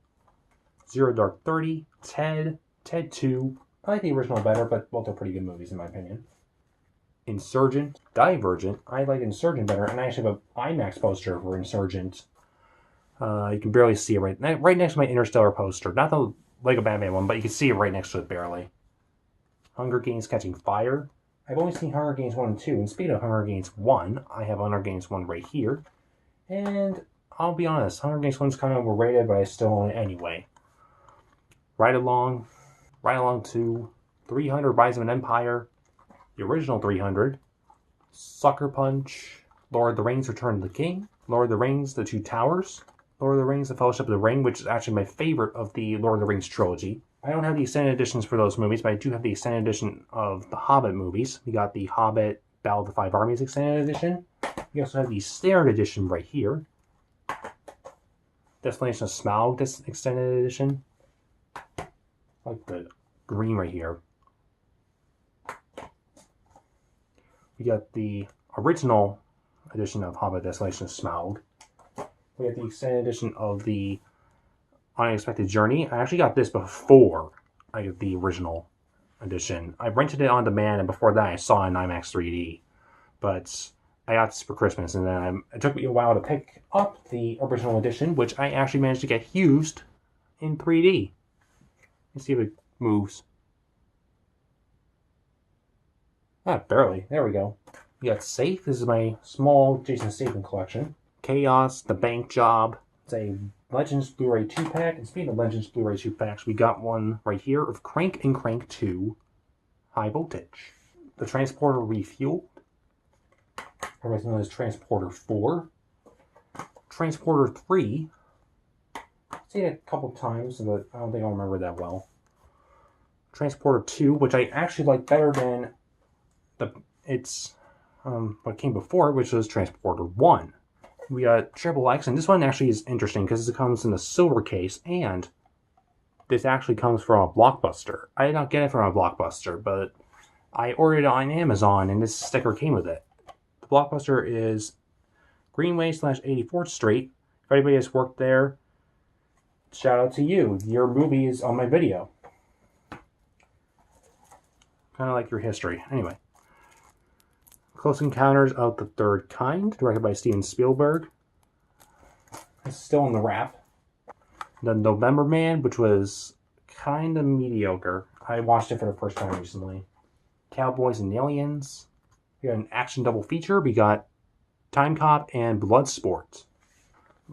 Zero Dark 30, Ted 2. I like the original better, but both are pretty good movies in my opinion. Insurgent, Divergent. I like Insurgent better, and I actually have an IMAX poster for Insurgent. You can barely see it right next to my Interstellar poster. Not the Lego Batman one, but you can see it right next to it barely. Hunger Games Catching Fire. I've only seen Hunger Games 1 and 2. And speaking of Hunger Games 1, I have Hunger Games 1 right here. And I'll be honest, Hunger Games 1 is kind of overrated, but I still own it anyway. Ride Along 2, 300 Rise of an Empire, the original 300, Sucker Punch, Lord of the Rings Return of the King, Lord of the Rings The Two Towers, Lord of the Rings The Fellowship of the Ring, which is actually my favorite of the Lord of the Rings trilogy. I don't have the extended editions for those movies, but I do have the extended edition of the Hobbit movies. We got the Hobbit Battle of the Five Armies extended edition. We also have the standard edition right here. Destination of Smaug, this extended edition. I like the green right here. We got the original edition of Hobbit Desolation of Smaug. We have the extended edition of the Unexpected Journey. I actually got this before I got the original edition. I rented it on demand, and before that I saw it in IMAX 3D. But I got this for Christmas, and then it took me a while to pick up the original edition, which I actually managed to get used in 3D. Let's see if it moves. Barely. There we go. We got Safe. This is my small Jason Statham collection. Chaos, The Bank Job. It's a Legends Blu-ray 2-pack. And speaking of Legends Blu-ray 2-packs, we got one right here of Crank and Crank 2 High Voltage. The Transporter Refueled. Otherwise known as Transporter 4. Transporter 3. I've seen it a couple times, but I don't think I'll remember that well. Transporter 2, which I actually like better than what came before it, which was Transporter 1. We got Triple X, and this one actually is interesting because it comes in a silver case, and this actually comes from a Blockbuster. I did not get it from a Blockbuster, but I ordered it on Amazon, and this sticker came with it. The Blockbuster is Greenway/84th Street. If anybody has worked there, shout out to you. Your movie is on my video. Kind of like your history. Anyway. Close Encounters of the Third Kind, directed by Steven Spielberg. It's still in the wrap. The November Man, which was kind of mediocre. I watched it for the first time recently. Cowboys and Aliens. We got an action double feature. We got Time Cop and Bloodsport.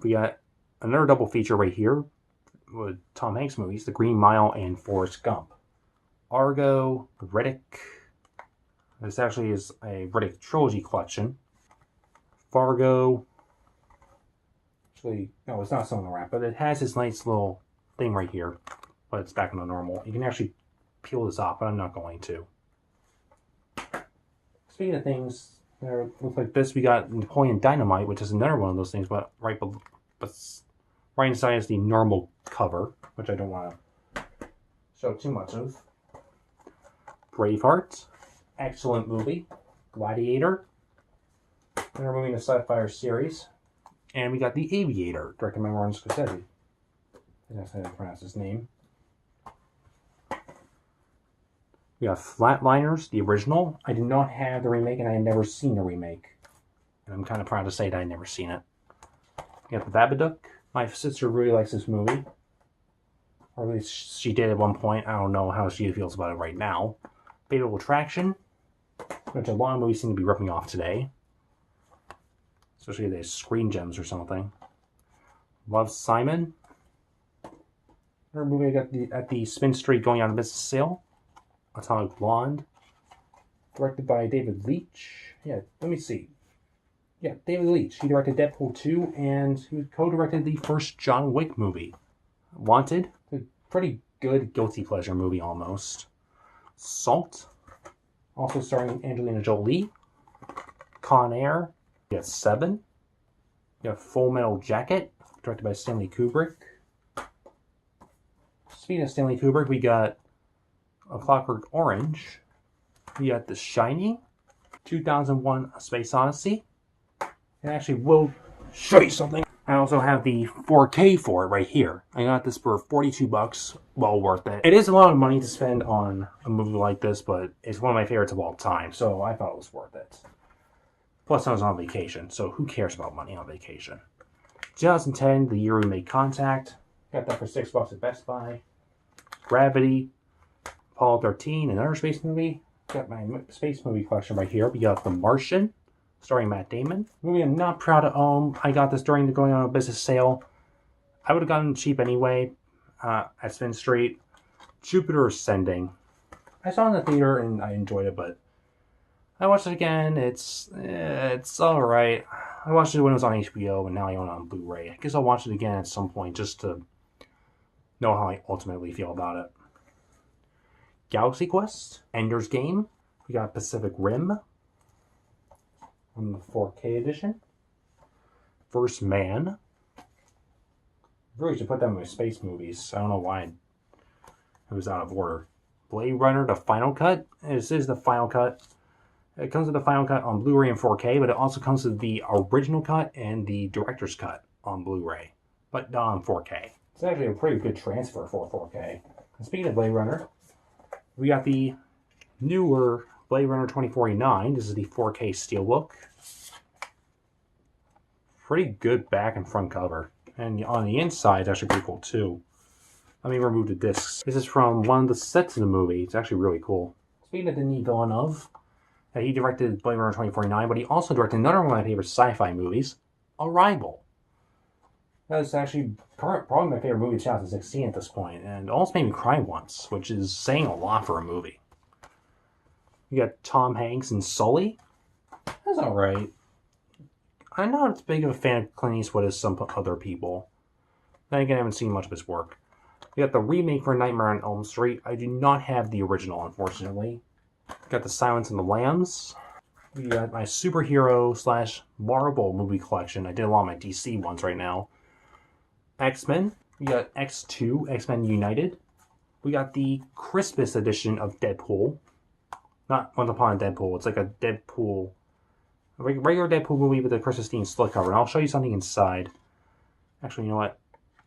We got another double feature right here with Tom Hanks movies, The Green Mile and Forrest Gump. Argo, Riddick. This actually is a Riddick trilogy collection. Fargo. Actually, no, it's not still in the wrap, but it has this nice little thing right here. But it's back to normal. You can actually peel this off, but I'm not going to. Speaking of things that look like this, we got Napoleon Dynamite, which is another one of those things, but right inside is the normal cover, which I don't want to show too much of. Braveheart. Excellent movie. Gladiator. Another movie in the Sci-Fi series. And we got The Aviator, directed by Martin Scorsese. That's how to pronounce his name. We got Flatliners, the original. I did not have the remake, and I had never seen the remake. And I'm kind of proud to say that I've never seen it. We got The Babadook. My sister really likes this movie. Or at least she did at one point. I don't know how she feels about it right now. Fatal Attraction, which a lot of movies seem to be ripping off today. Especially if they Screen Gems or something. Love, Simon. Another movie I got at the Spin Street going on a business sale. Atomic Blonde. Directed by David Leitch. Yeah, let me see. Yeah, David Leitch. He directed Deadpool 2, and he co-directed the first John Wick movie. Wanted. A pretty good guilty pleasure movie almost. Salt, also starring Angelina Jolie. Con Air. We got Seven. We got Full Metal Jacket, directed by Stanley Kubrick. Speaking of Stanley Kubrick, we got A Clockwork Orange. We got The Shining, 2001: A Space Odyssey. And actually, we'll show you something. I also have the 4K for it right here. I got this for $42. Well worth it. It is a lot of money to spend on a movie like this, but it's one of my favorites of all time, so I thought it was worth it. Plus, I was on vacation, so who cares about money on vacation? 2010, the year we made contact. Got that for $6 at Best Buy. Gravity. Apollo 13, another space movie. Got my space movie collection right here. We got The Martian, starring Matt Damon. Movie I'm not proud to own. I got this during the going on a business sale. I would have gotten it cheap anyway at Spin Street. Jupiter Ascending. I saw it in the theater and I enjoyed it, but I watched it again. It's alright. I watched it when it was on HBO, and now I own it on Blu-ray. I guess I'll watch it again at some point just to know how I ultimately feel about it. Galaxy Quest. Ender's Game. We got Pacific Rim on the 4K edition. First Man. I really should put them in my space movies. I don't know why it was out of order. Blade Runner, the final cut. This is the final cut. It comes with the final cut on Blu-ray and 4K, but it also comes with the original cut and the director's cut on Blu-ray, but not on 4K. It's actually a pretty good transfer for 4K. And speaking of Blade Runner, we got the newer Blade Runner 2049. This is the 4K Steelbook. Pretty good back and front cover. And on the inside, it's actually pretty cool too. Let me remove the discs. This is from one of the sets of the movie. It's actually really cool. Speaking of Denis Villeneuve, he directed Blade Runner 2049, but he also directed another one of my favorite sci-fi movies, Arrival. That's actually probably my favorite movie of 2016 at this point, and almost made me cry once, which is saying a lot for a movie. You got Tom Hanks and Sully. That's alright. I'm not as big of a fan of Clint Eastwood as some other people. Then again, I haven't seen much of his work. We got the remake for Nightmare on Elm Street. I do not have the original, unfortunately. Got The Silence of the Lambs. We got my superhero slash Marvel movie collection. I did a lot of my DC ones right now. X-Men. We got X2, X-Men United. We got the Christmas edition of Deadpool. Not Once Upon a Deadpool. It's like a Deadpool, a regular Deadpool movie with a Christmas themed slipcover. And I'll show you something inside. Actually, you know what?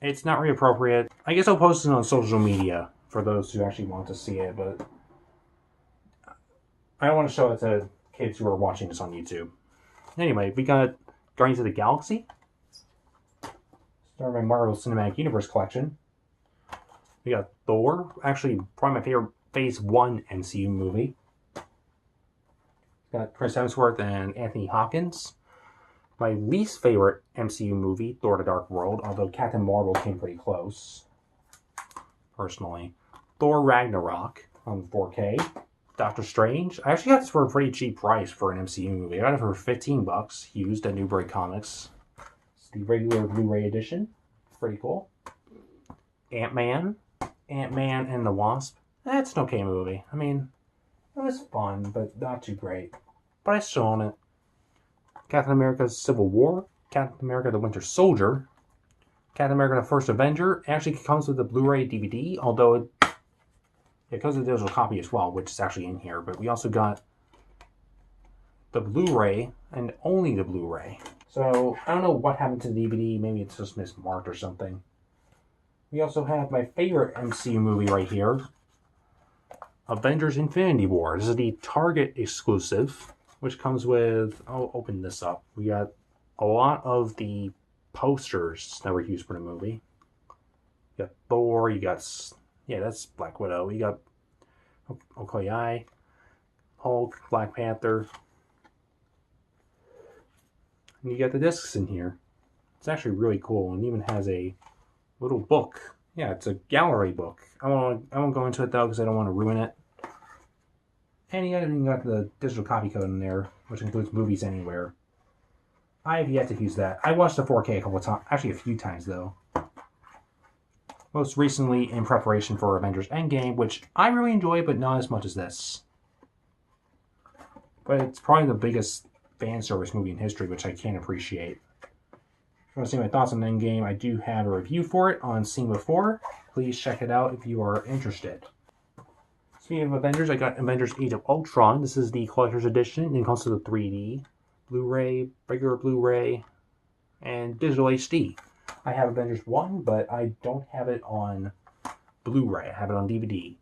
It's not really appropriate. I guess I'll post it on social media for those who actually want to see it, but I don't want to show it to kids who are watching this on YouTube. Anyway, we got Guardians of the Galaxy. Starting my Marvel Cinematic Universe collection. We got Thor. Actually, probably my favorite Phase 1 MCU movie. Got Chris Hemsworth and Anthony Hopkins. My least favorite MCU movie, Thor: The Dark World, although Captain Marvel came pretty close, personally. Thor: Ragnarok on 4K. Doctor Strange. I actually got this for a pretty cheap price for an MCU movie. I got it for $15 used at Newbury Comics. It's the regular Blu-ray edition. Pretty cool. Ant-Man. Ant-Man and the Wasp. That's an okay movie. I mean, it was fun, but not too great. But I still own it. Captain America Civil War. Captain America the Winter Soldier. Captain America the First Avenger. It actually comes with the Blu-ray DVD, although it comes with a digital copy as well, which is actually in here. But we also got the Blu-ray, and only the Blu-ray. So, I don't know what happened to the DVD. Maybe it's just mismarked or something. We also have my favorite MCU movie right here. Avengers Infinity War. This is the Target exclusive, which comes with... I'll open this up. We got a lot of the posters that were used for the movie. You got Thor, you got... Yeah, that's Black Widow. You got Okoye, Hulk, Black Panther. And you got the discs in here. It's actually really cool, and even has a little book. Yeah, it's a gallery book. I won't go into it though because I don't want to ruin it. And you even got the digital copy code in there, which includes Movies Anywhere. I have yet to use that. I watched the 4K a couple of times, actually a few times though. Most recently in preparation for Avengers Endgame, which I really enjoy, but not as much as this. But it's probably the biggest fan service movie in history, which I can't appreciate. If you want to see my thoughts on Endgame, I do have a review for it on Seen Before. Please check it out if you are interested. Speaking of Avengers, I got Avengers Age of Ultron. This is the collector's edition, and it comes with a 3D, Blu-ray, regular Blu-ray, and digital HD. I have Avengers 1, but I don't have it on Blu-ray. I have it on DVD.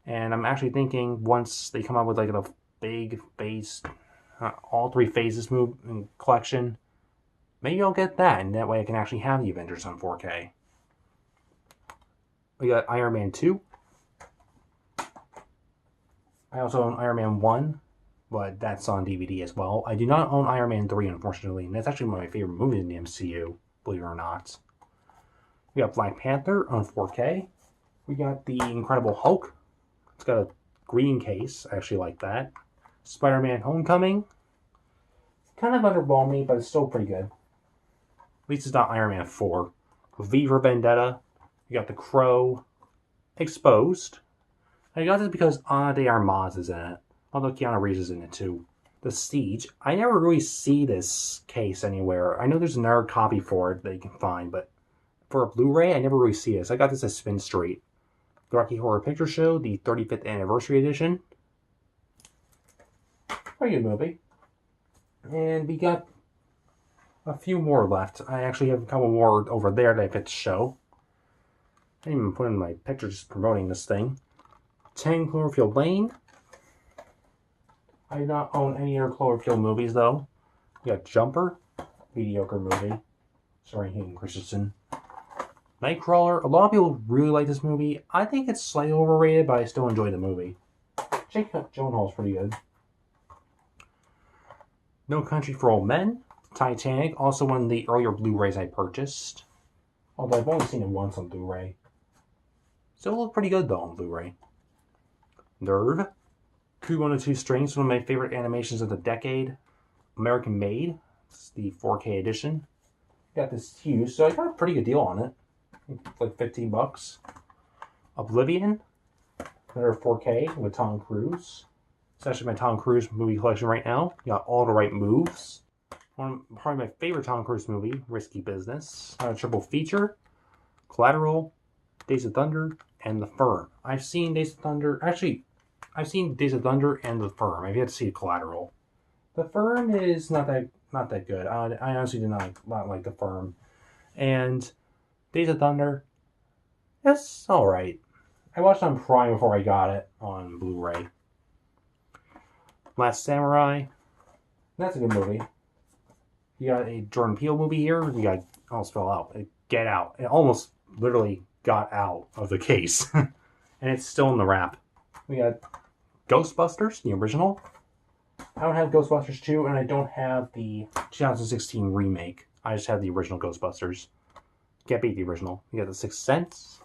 And I'm actually thinking once they come out with like a big phase, all 3 phases collection, maybe I'll get that, and that way I can actually have the Avengers on 4K. We got Iron Man 2. I also own Iron Man 1, but that's on DVD as well. I do not own Iron Man 3, unfortunately, and that's actually one of my favorite movies in the MCU, believe it or not. We got Black Panther on 4K. We got the Incredible Hulk. It's got a green case. I actually like that. Spider-Man Homecoming. Kind of underwhelmed me, but it's still pretty good. At least it's not Iron Man 4. V for Vendetta. You got The Crow. Exposed. I got this because Ana de Armas is in it. Although Keanu Reeves is in it too. The Siege. I never really see this case anywhere. I know there's another copy for it that you can find, but for a Blu-ray, I never really see this. I got this at Spin Street. The Rocky Horror Picture Show, the 35th Anniversary Edition. Pretty good movie. And we got a few more left. I actually have a couple more over there that I get to show. I didn't even put in my pictures promoting this thing. 10 Cloverfield Lane. I do not own any other Cloverfield movies though. We got Jumper, mediocre movie, starring Hayden Christensen. Nightcrawler. A lot of people really like this movie. I think it's slightly overrated, but I still enjoy the movie. Jake Gyllenhaal's pretty good. No Country for Old Men. Titanic. Also one of the earlier Blu-rays I purchased. Although I've only seen it once on Blu-ray. Still look pretty good though on Blu-ray. Nerve. 2-1-2 Strings, one of my favorite animations of the decade. American Made. It's the 4K edition. Got this huge, so I got a pretty good deal on it. Like $15. Oblivion. Another 4K with Tom Cruise. It's actually my Tom Cruise movie collection right now. You got All the Right Moves. Probably my favorite Tom Cruise movie, Risky Business. A triple feature, Collateral, Days of Thunder, and The Firm. I've seen Days of Thunder. Actually, I've seen Days of Thunder and The Firm. I've yet to see Collateral. The Firm is not that good. I honestly did not like The Firm. And Days of Thunder, it's alright. I watched it on Prime before I got it on Blu-ray. Last Samurai, that's a good movie. You got a Jordan Peele movie here. You got, I'll spell out, Get Out. It almost literally got out of the case. And it's still in the wrap. We got Ghostbusters, the original. I don't have Ghostbusters 2, and I don't have the 2016 remake. I just have the original Ghostbusters. Can't beat the original. We got The Sixth Sense.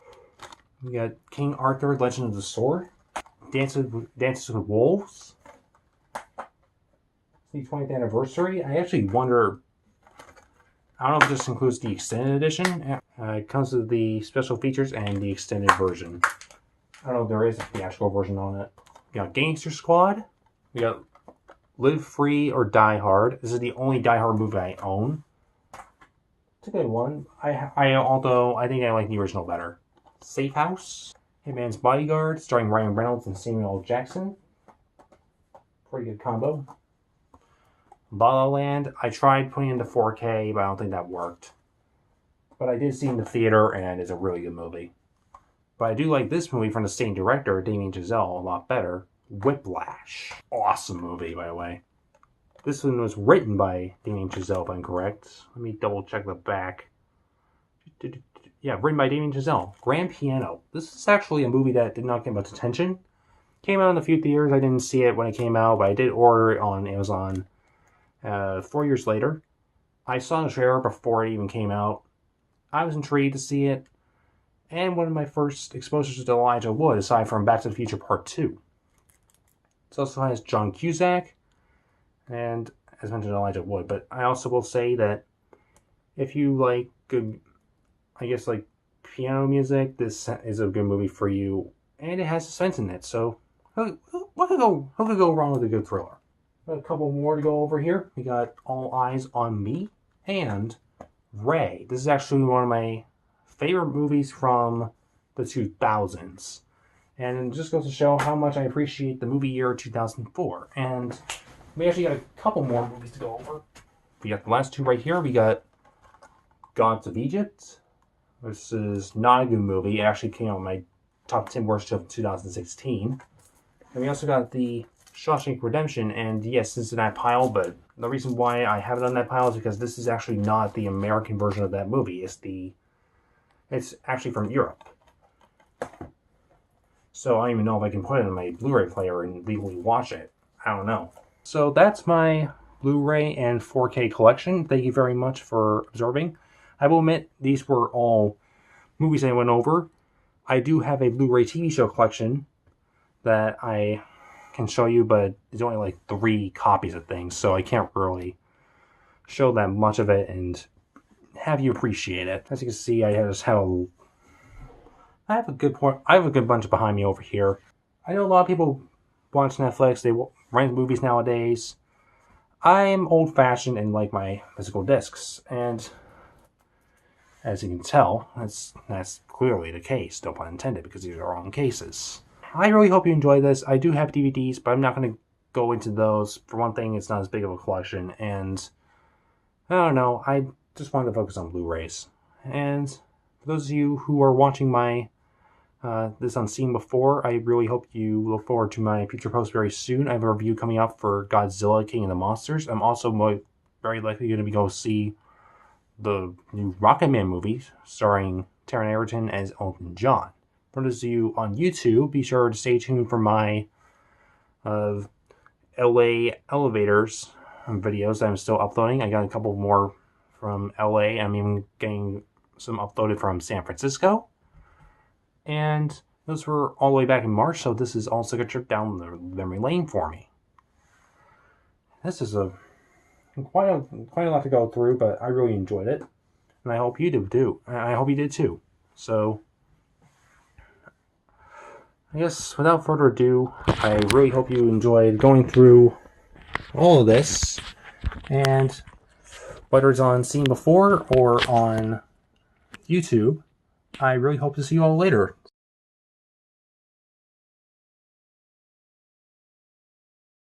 We got King Arthur, Legend of the Sword. Dances with Wolves. The 20th anniversary. I actually wonder, I don't know if this includes the extended edition. It comes with the special features and the extended version. I don't know if there is a theatrical version on it. We got Gangster Squad. We got Live Free or Die Hard. This is the only Die Hard movie I own. It's a good one. Although I think I like the original better. Safe House. Hitman's Bodyguard, starring Ryan Reynolds and Samuel L. Jackson. Pretty good combo. La La Land, I tried putting into 4K, but I don't think that worked. But I did see it in the theater, and it's a really good movie. But I do like this movie from the same director, Damien Chazelle, a lot better. Whiplash. Awesome movie, by the way. This one was written by Damien Chazelle, if I'm correct. Let me double check the back. Yeah, written by Damien Chazelle. Grand Piano. This is actually a movie that did not get much attention. Came out in a few theaters. I didn't see it when it came out, but I did order it on Amazon 4 years later. I saw the trailer before it even came out. I was intrigued to see it. And one of my first exposures to Elijah Wood, aside from Back to the Future Part 2. It also has John Cusack, and as mentioned, Elijah Wood. But I also will say that if you like good, I guess, like piano music, this is a good movie for you. And it has suspense in it, so what could go wrong with a good thriller? A couple more to go over here. We got All Eyes on Me and Ray. This is actually one of my favorite movies from the 2000s. And it just goes to show how much I appreciate the movie year 2004. And we actually got a couple more movies to go over. We got the last two right here. We got Gods of Egypt. This is not a good movie. It actually came out in my top 10 worst of 2016. And we also got the Shawshank Redemption, and yes, this is in that pile, but the reason why I have it on that pile is because this is actually not the American version of that movie. It's actually from Europe. So I don't even know if I can put it in my Blu-ray player and legally watch it. I don't know. So that's my Blu-ray and 4K collection. Thank you very much for observing. I will admit, these were all movies I went over. I do have a Blu-ray TV show collection that I can show you, but it's only like 3 copies of things, so I can't really show that much of it and have you appreciate it. As you can see, I have a good bunch behind me over here. I know a lot of people watch Netflix, they rent movies nowadays. I'm old-fashioned and like my physical discs, and as you can tell, that's clearly the case, no pun intended, because these are all in cases. I really hope you enjoyed this. I do have DVDs, but I'm not going to go into those. For one thing, it's not as big of a collection, and I don't know, I just wanted to focus on Blu-rays. And for those of you who are watching my this unseen before, I really hope you look forward to my future posts very soon. I have a review coming up for Godzilla King of the Monsters. I'm also very likely going to go see the new Rocket Man movie starring Taron Egerton as Elton John. For those of you on YouTube, be sure to stay tuned for my LA elevators videos that I'm still uploading. I got a couple more from LA. I'm even getting some uploaded from San Francisco. And those were all the way back in March, so this is also a trip down the memory lane for me. This is quite a lot to go through, but I really enjoyed it. And I hope you did too. So I guess without further ado, I really hope you enjoyed going through all of this, and whether it's on Seen Before or on YouTube, I really hope to see you all later.